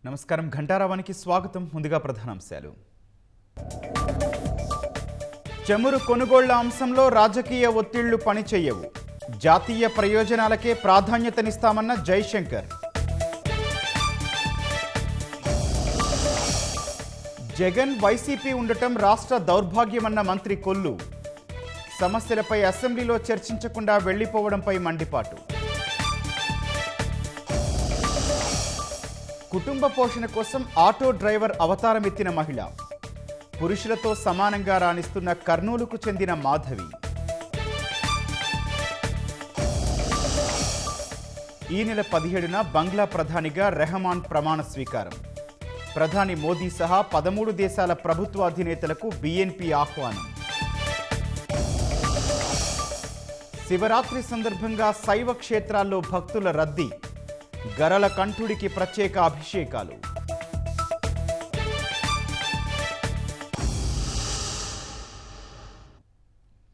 నమస్కారం ఘంటారావానికి స్వాగతం. ముందుగా ప్రధానాంశాలు. చమురు కొనుగోళ్ల అంశంలో రాజకీయ ఒత్తిళ్లు పనిచేయవు, జాతీయ ప్రయోజనాలకే ప్రాధాన్యతనిస్తామన్న జైశంకర్. జగన్ వైసీపీ ఉండటం రాష్ట్ర దౌర్భాగ్యమన్న మంత్రి కొల్లు. సమస్యలపై అసెంబ్లీలో చర్చించకుండా వెళ్లిపోవడంపై మండిపాటు. కుటుంబ పోషణ కోసం ఆటో డ్రైవర్ అవతారమెత్తిన మహిళ. పురుషులతో సమానంగా రాణిస్తున్న కర్నూలుకు చెందిన మాధవి. ఈ నెల 17న బంగ్లా ప్రధానిగా రెహమాన్ ప్రమాణ స్వీకారం. ప్రధాని మోదీ సహా 13 దేశాల ప్రభుత్వాధినేతలకు బీఎన్పీ ఆహ్వానం. శివరాత్రి సందర్భంగా శైవ క్షేత్రాల్లో భక్తుల రద్దీ. గరల కంఠుడికి ప్రత్యేక అభిషేకాలు.